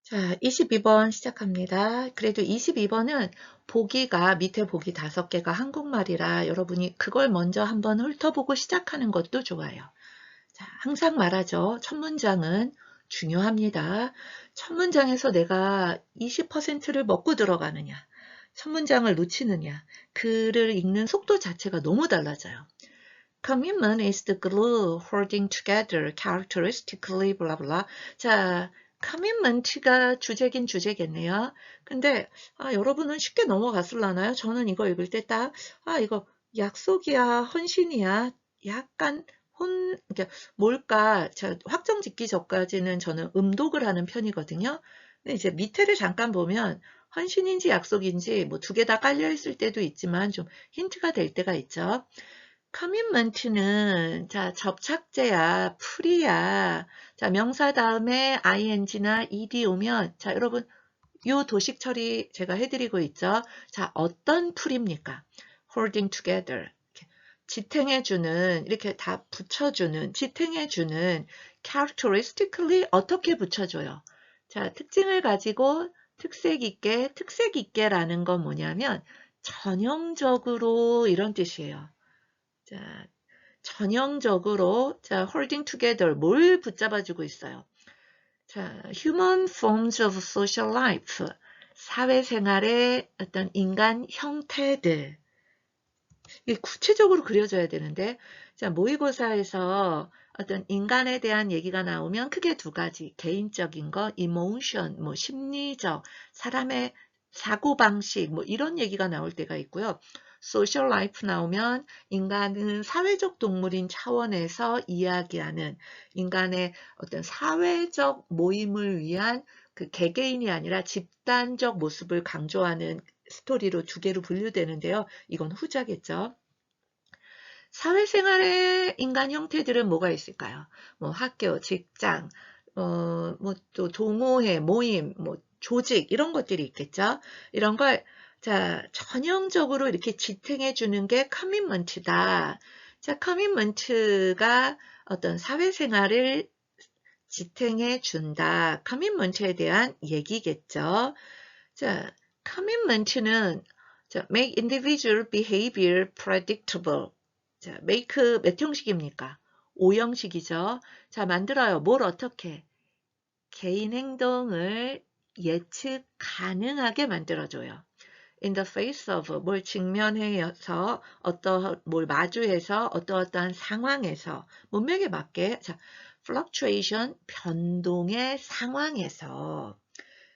자, 22번 시작합니다. 그래도 22번은 보기가 밑에 보기 5개가 한국말이라 여러분이 그걸 먼저 한번 훑어보고 시작하는 것도 좋아요. 자, 항상 말하죠. 첫 문장은 중요합니다. 첫 문장에서 내가 20%를 먹고 들어가느냐, 첫 문장을 놓치느냐, 글을 읽는 속도 자체가 너무 달라져요. Commitment is the glue holding together characteristically blah blah. 자, commitment가 주제긴 주제겠네요. 근데 여러분은 쉽게 넘어갔을라나요? 저는 이거 읽을 때 딱 이거 약속이야, 헌신이야, 약간 이게 뭘까? 자, 확정 짓기 전까지는 저는 음독을 하는 편이거든요. 근데 이제 밑에를 잠깐 보면 헌신인지 약속인지 뭐 2개 다 깔려 있을 때도 있지만 좀 힌트가 될 때가 있죠. 커밋먼트는 자 접착제야, 풀이야. 자 명사 다음에 ing나 ed 오면 자 여러분 요 도식 처리 제가 해드리고 있죠. 자 어떤 풀입니까? holding together 이렇게 지탱해주는 이렇게 다 붙여주는 지탱해주는 characteristically 어떻게 붙여줘요? 자 특징을 가지고 특색 있게라는 건 뭐냐면 전형적으로 이런 뜻이에요. 자, 전형적으로 자, holding together 뭘 붙잡아주고 있어요. 자, human forms of social life 사회생활의 어떤 인간 형태들 이게 구체적으로 그려져야 되는데 자, 모의고사에서 어떤 인간에 대한 얘기가 나오면 크게 2가지 개인적인 거 emotion 뭐 심리적 사람의 사고방식 뭐 이런 얘기가 나올 때가 있고요. 소셜 라이프 나오면 인간은 사회적 동물인 차원에서 이야기하는 인간의 어떤 사회적 모임을 위한 그 개개인이 아니라 집단적 모습을 강조하는 스토리로 2개로 분류되는데요. 이건 후자겠죠. 사회생활의 인간 형태들은 뭐가 있을까요? 뭐 학교, 직장, 뭐 또 동호회, 모임, 뭐 조직 이런 것들이 있겠죠. 이런 걸 자, 전형적으로 이렇게 지탱해 주는 게 커밋먼트다. 자, 커밋먼트가 어떤 사회생활을 지탱해 준다. 커밋먼트에 대한 얘기겠죠. 자, 커밋먼트는 자, make individual behavior predictable. 자, make 몇 형식입니까? 5형식이죠. 자, 만들어요. 뭘 어떻게? 개인 행동을 예측 가능하게 만들어줘요. In the face of 뭘 직면해서 뭘 마주해서 어떠한 상황에서 문맥에 맞게 자, fluctuation 변동의 상황에서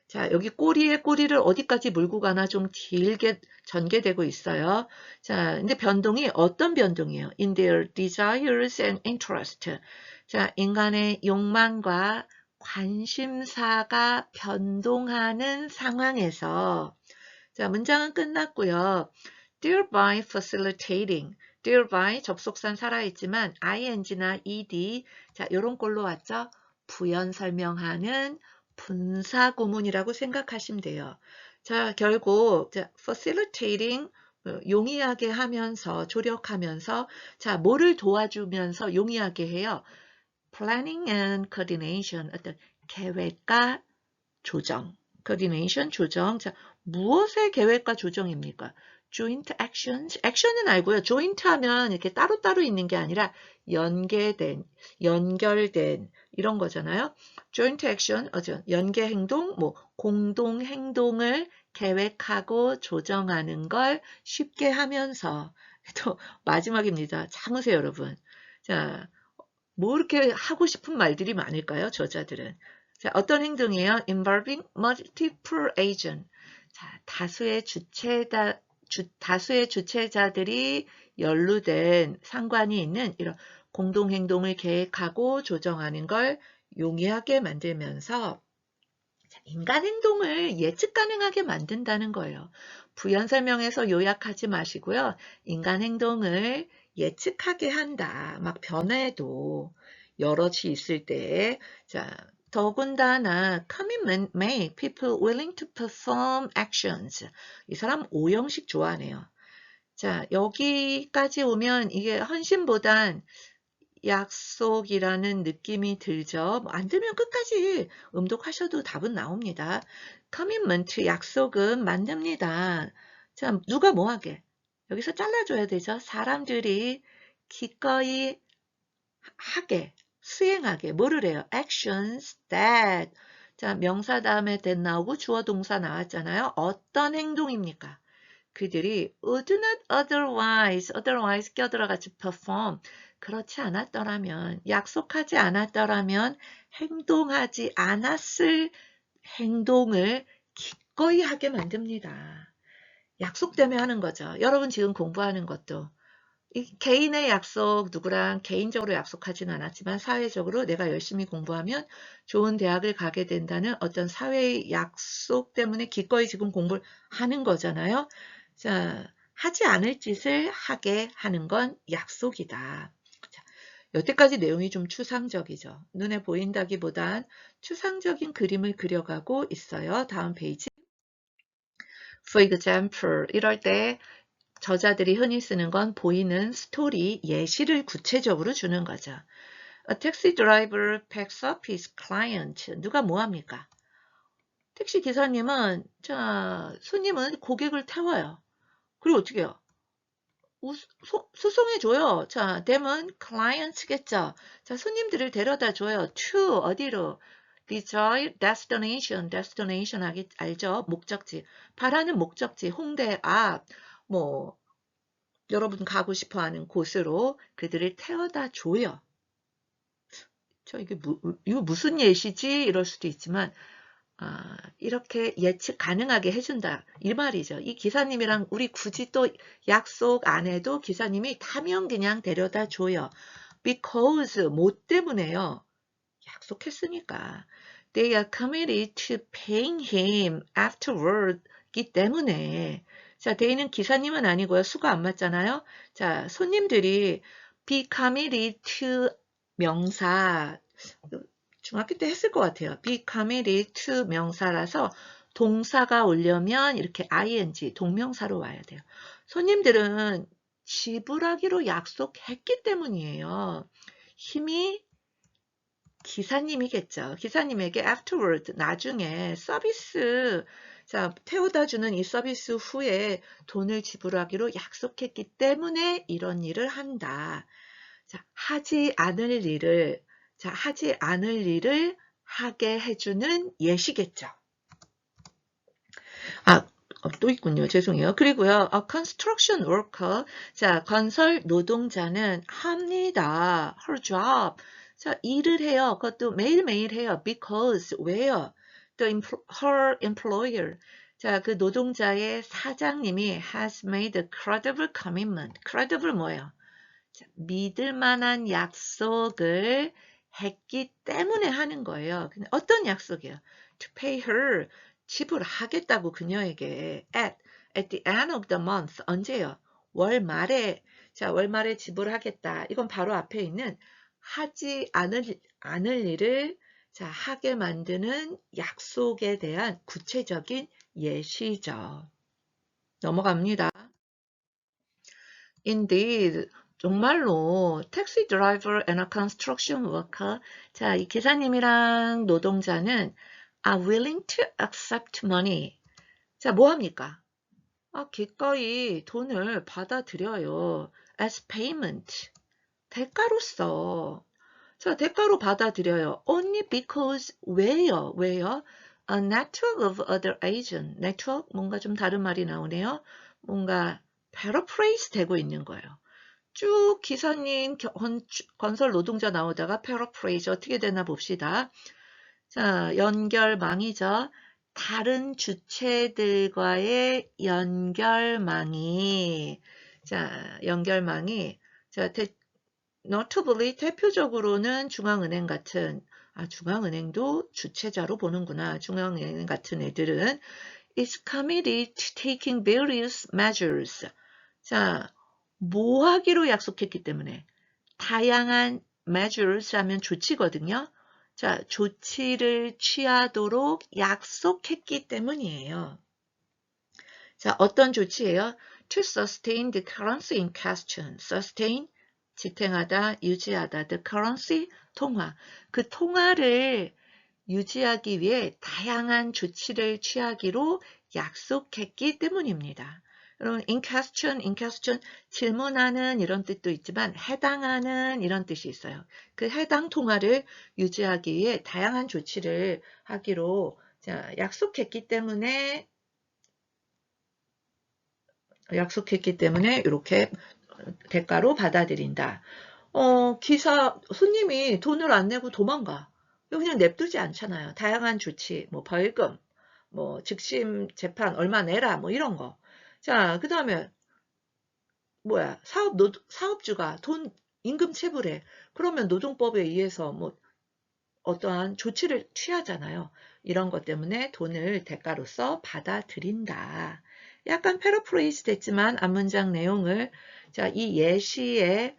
자, 여기 꼬리에 꼬리를 어디까지 물고 가나 좀 길게 전개되고 있어요. 자, 근데 변동이 어떤 변동이에요? In their desires and interest. 자, 인간의 욕망과 관심사가 변동하는 상황에서 자, 문장은 끝났고요. thereby facilitating. thereby 접속사는 살아있지만 ing나 ed 자, 요런 꼴로 왔죠? 부연 설명하는 분사구문이라고 생각하시면 돼요. 자, 결국 자, facilitating 용이하게 하면서 조력하면서 자, 뭐를 도와주면서 용이하게 해요? planning and coordination 어떤 계획과 조정, coordination 조정. 자, 무엇의 계획과 조정입니까? joint actions. action은 알고요. joint 하면 이렇게 따로따로 있는 게 아니라 연결된 이런 거잖아요. joint action, 연계 행동, 뭐 공동 행동을 계획하고 조정하는 걸 쉽게 하면서 또 마지막입니다. 참으세요, 여러분. 자, 뭐 이렇게 하고 싶은 말들이 많을까요? 저자들은. 자, 어떤 행동이에요? involving multiple agent. 자, 다수의 주체자들이 연루된 상관이 있는 이런 공동행동을 계획하고 조정하는 걸 용이하게 만들면서 인간 행동을 예측 가능하게 만든다는 거예요. 부연 설명에서 요약하지 마시고요. 인간 행동을 예측하게 한다. 막 변해도 여럿이 있을 때 자, 더군다나 commitment make people willing to perform actions. 이 사람 5형식 좋아하네요. 자, 여기까지 오면 이게 헌신보단 약속이라는 느낌이 들죠. 뭐안 들면 끝까지 음독하셔도 답은 나옵니다. commitment, 약속은 만듭니다. 자, 누가 뭐하게? 여기서 잘라줘야 되죠. 사람들이 기꺼이 하게, 수행하게, 뭐를 해요? actions that. 자, 명사 다음에 that 나오고 주어 동사 나왔잖아요. 어떤 행동입니까? 그들이 would not otherwise 껴들어같이 perform. 그렇지 않았더라면, 약속하지 않았더라면 행동하지 않았을 행동을 기꺼이 하게 만듭니다. 약속 때문에 하는 거죠. 여러분 지금 공부하는 것도 이 개인의 약속, 누구랑 개인적으로 약속하지는 않았지만 사회적으로 내가 열심히 공부하면 좋은 대학을 가게 된다는 어떤 사회의 약속 때문에 기꺼이 지금 공부를 하는 거잖아요. 자, 하지 않을 짓을 하게 하는 건 약속이다. 자, 여태까지 내용이 좀 추상적이죠. 눈에 보인다기보단 추상적인 그림을 그려가고 있어요. 다음 페이지. For example, 이럴 때 저자들이 흔히 쓰는 건 보이는 스토리, 예시를 구체적으로 주는 거죠. A taxi driver picks up his client. 누가 뭐합니까? 택시 기사님은, 자, 손님은 고객을 태워요. 그리고 어떻게 해요? 수송해줘요. 자, them은 clients겠죠. 자, 손님들을 데려다 줘요. to, 어디로? desired destination, destination 알죠? 목적지. 바라는 목적지, 홍대 앞, 뭐, 여러분 가고 싶어 하는 곳으로 그들을 태워다 줘요. 이거 무슨 예시지? 이럴 수도 있지만, 이렇게 예측 가능하게 해준다. 이 말이죠. 이 기사님이랑 우리 굳이 또 약속 안 해도 기사님이 타면 그냥 데려다 줘요. Because, 뭐 때문에요? 약속했으니까. They are committed to paying him afterward. 기 때문에. 자, they는 기사님은 아니고요. 수가 안 맞잖아요. 자, 손님들이 be committed to 명사. 중학교 때 했을 것 같아요. be committed to 명사라서 동사가 오려면 이렇게 ing, 동명사로 와야 돼요. 손님들은 지불하기로 약속했기 때문이에요. 힘이 기사님이겠죠. 기사님에게 afterward, 나중에 서비스, 자, 태워다 주는 이 서비스 후에 돈을 지불하기로 약속했기 때문에 이런 일을 한다. 자, 하지 않을 일을 하게 해주는 예시겠죠. 또 있군요. 죄송해요. 그리고요, construction worker. 자, 건설 노동자는 합니다. her job. 자, 일을 해요. 그것도 매일매일 해요. because, 왜요? her employer. 자, 그 노동자의 사장님이 has made a credible commitment. credible 뭐예요? 자, 믿을 만한 약속을 했기 때문에 하는 거예요. 근데 어떤 약속이에요? To pay her. 지불하겠다고 그녀에게 at the end of the month. 언제요? 월 말에. 자, 월 말에 지불하겠다. 이건 바로 앞에 있는 하지 않을 일을 자, 하게 만드는 약속에 대한 구체적인 예시죠. 넘어갑니다. Indeed, 정말로 택시 드라이버 and a construction worker. 자, 이 기사님이랑 노동자는 are willing to accept money. 자, 뭐 합니까? 기꺼이 돈을 받아들여요. as payment. 대가로서. 자, 대가로 받아들여요. only because 왜요? A network of other agents. network 뭔가 좀 다른 말이 나오네요. 뭔가 paraphrase 되고 있는 거예요. 쭉 기사님, 건설 노동자 나오다가 paraphrase 어떻게 되나 봅시다. 자, 연결망이죠. 다른 주체들과의 연결망이. 자, 연결망이. 자, notably 대표적으로는 중앙은행 같은, 중앙은행도 주체자로 보는구나. 중앙은행 같은 애들은 is committed to taking various measures. 자, 뭐 하기로 약속했기 때문에 다양한 measures 하면 조치거든요. 자, 조치를 취하도록 약속했기 때문이에요. 자, 어떤 조치예요? To sustain the currency in question. sustain, 지탱하다, 유지하다. The currency, 통화. 그 통화를 유지하기 위해 다양한 조치를 취하기로 약속했기 때문입니다. 여러분, in question, 질문하는 이런 뜻도 있지만 해당하는 이런 뜻이 있어요. 그 해당 통화를 유지하기 위해 다양한 조치를 하기로 약속했기 때문에 이렇게 대가로 받아들인다. 기사, 손님이 돈을 안 내고 도망가. 그냥 냅두지 않잖아요. 다양한 조치, 뭐 벌금, 뭐 즉심 재판 얼마 내라, 뭐 이런 거. 자, 그 다음에 뭐야, 사업주가 임금 체불해. 그러면 노동법에 의해서 뭐 어떠한 조치를 취하잖아요. 이런 것 때문에 돈을 대가로서 받아들인다. 약간 패러프레이즈 됐지만 앞문장 내용을 이 예시의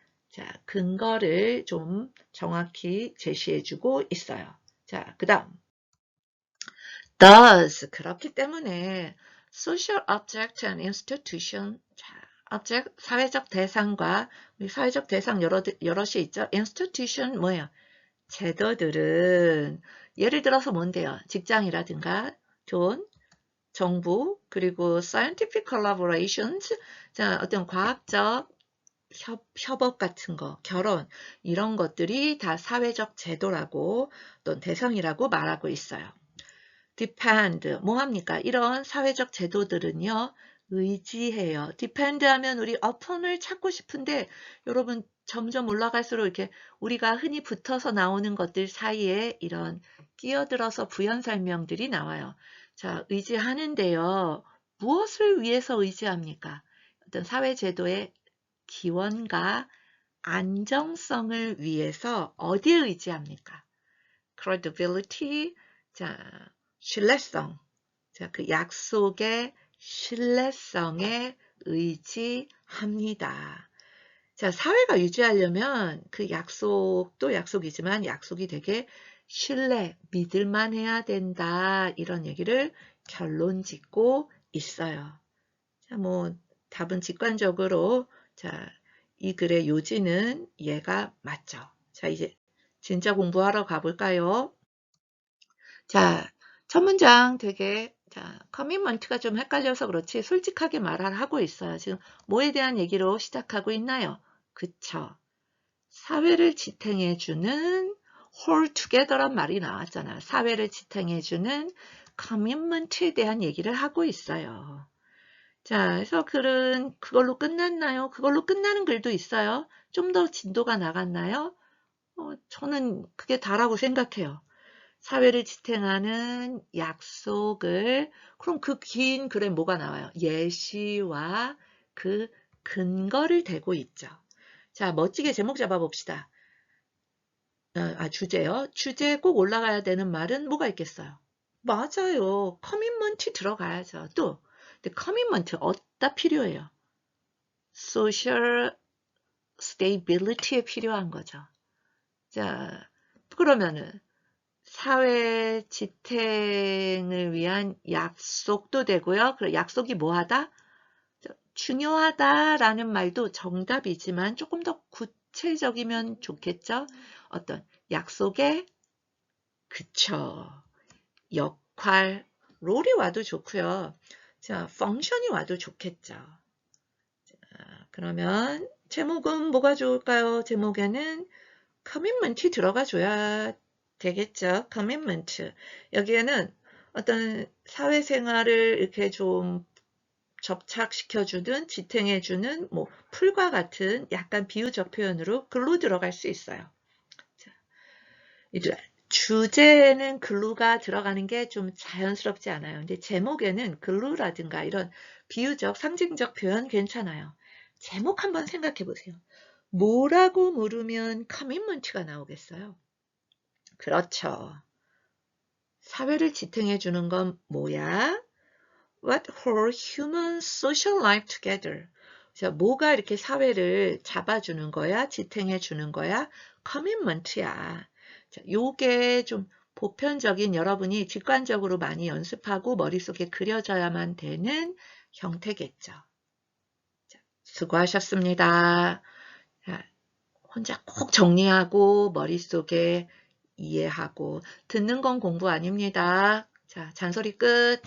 근거를 좀 정확히 제시해주고 있어요. 자, 그 다음 thus 그렇기 때문에 social object and institution object 사회적 대상과 사회적 대상 여럿이 있죠. institution 뭐예요? 제도들은 예를 들어서 뭔데요? 직장이라든가 돈, 정부, 그리고 scientific collaborations, 어떤 과학적 협업 같은 거, 결혼 이런 것들이 다 사회적 제도라고 또는 대상이라고 말하고 있어요. depend, 뭐합니까? 이런 사회적 제도들은요. 의지해요. depend 하면 우리 upon을 찾고 싶은데 여러분 점점 올라갈수록 이렇게 우리가 흔히 붙어서 나오는 것들 사이에 이런 끼어들어서 부연 설명들이 나와요. 자, 의지하는데요. 무엇을 위해서 의지합니까? 어떤 사회제도의 기원과 안정성을 위해서 어디에 의지합니까? credibility, 자, 신뢰성. 자, 그 약속의 신뢰성에 의지합니다. 자, 사회가 유지하려면 그 약속도 약속이지만 약속이 되게 믿을만 해야 된다. 이런 얘기를 결론 짓고 있어요. 자, 뭐, 답은 직관적으로, 이 글의 요지는 얘가 맞죠. 자, 이제 진짜 공부하러 가볼까요? 자, 첫 문장 되게 커미먼트가 좀 헷갈려서 그렇지 솔직하게 말을 하고 있어요. 지금 뭐에 대한 얘기로 시작하고 있나요? 그쵸. 사회를 지탱해주는 hold together란 말이 나왔잖아요. 사회를 지탱해주는 커미먼트에 대한 얘기를 하고 있어요. 자, 그래서 글은 그걸로 끝났나요? 그걸로 끝나는 글도 있어요. 좀 더 진도가 나갔나요? 저는 그게 다라고 생각해요. 사회를 지탱하는 약속을, 그럼 그 긴 글에 뭐가 나와요? 예시와 그 근거를 대고 있죠. 자, 멋지게 제목 잡아봅시다. 주제요. 주제에 꼭 올라가야 되는 말은 뭐가 있겠어요? 맞아요. 커미먼트 들어가야죠. 또, 근데 커미먼트 어디다 필요해요? 소셜 스테이빌리티에 필요한 거죠. 자, 그러면은 사회 지탱을 위한 약속도 되고요. 그리고 약속이 뭐하다? 중요하다라는 말도 정답이지만 조금 더 구체적이면 좋겠죠. 어떤 약속의 그쵸. 역할, 롤이 와도 좋고요. 자, 펑션이 와도 좋겠죠. 자, 그러면 제목은 뭐가 좋을까요? 제목에는 커밋먼트 들어가 줘야 되겠죠. 커밋먼트. 여기에는 어떤 사회생활을 이렇게 좀 접착시켜주든 지탱해주는 뭐 풀과 같은 약간 비유적 표현으로 글로 들어갈 수 있어요. 자, 이제 주제에는 글루가 들어가는 게 좀 자연스럽지 않아요. 근데 제목에는 글루라든가 이런 비유적 상징적 표현 괜찮아요. 제목 한번 생각해 보세요. 뭐라고 물으면 커밋먼트가 나오겠어요? 그렇죠. 사회를 지탱해 주는 건 뭐야? What holds human social life together? 자, 뭐가 이렇게 사회를 잡아주는 거야? 지탱해 주는 거야? 커밋먼트야. 자, 요게 좀 보편적인 여러분이 직관적으로 많이 연습하고 머릿속에 그려져야만 되는 형태겠죠. 자, 수고하셨습니다. 자, 혼자 꼭 정리하고 머릿속에 이해하고 듣는 건 공부 아닙니다. 자, 잔소리 끝.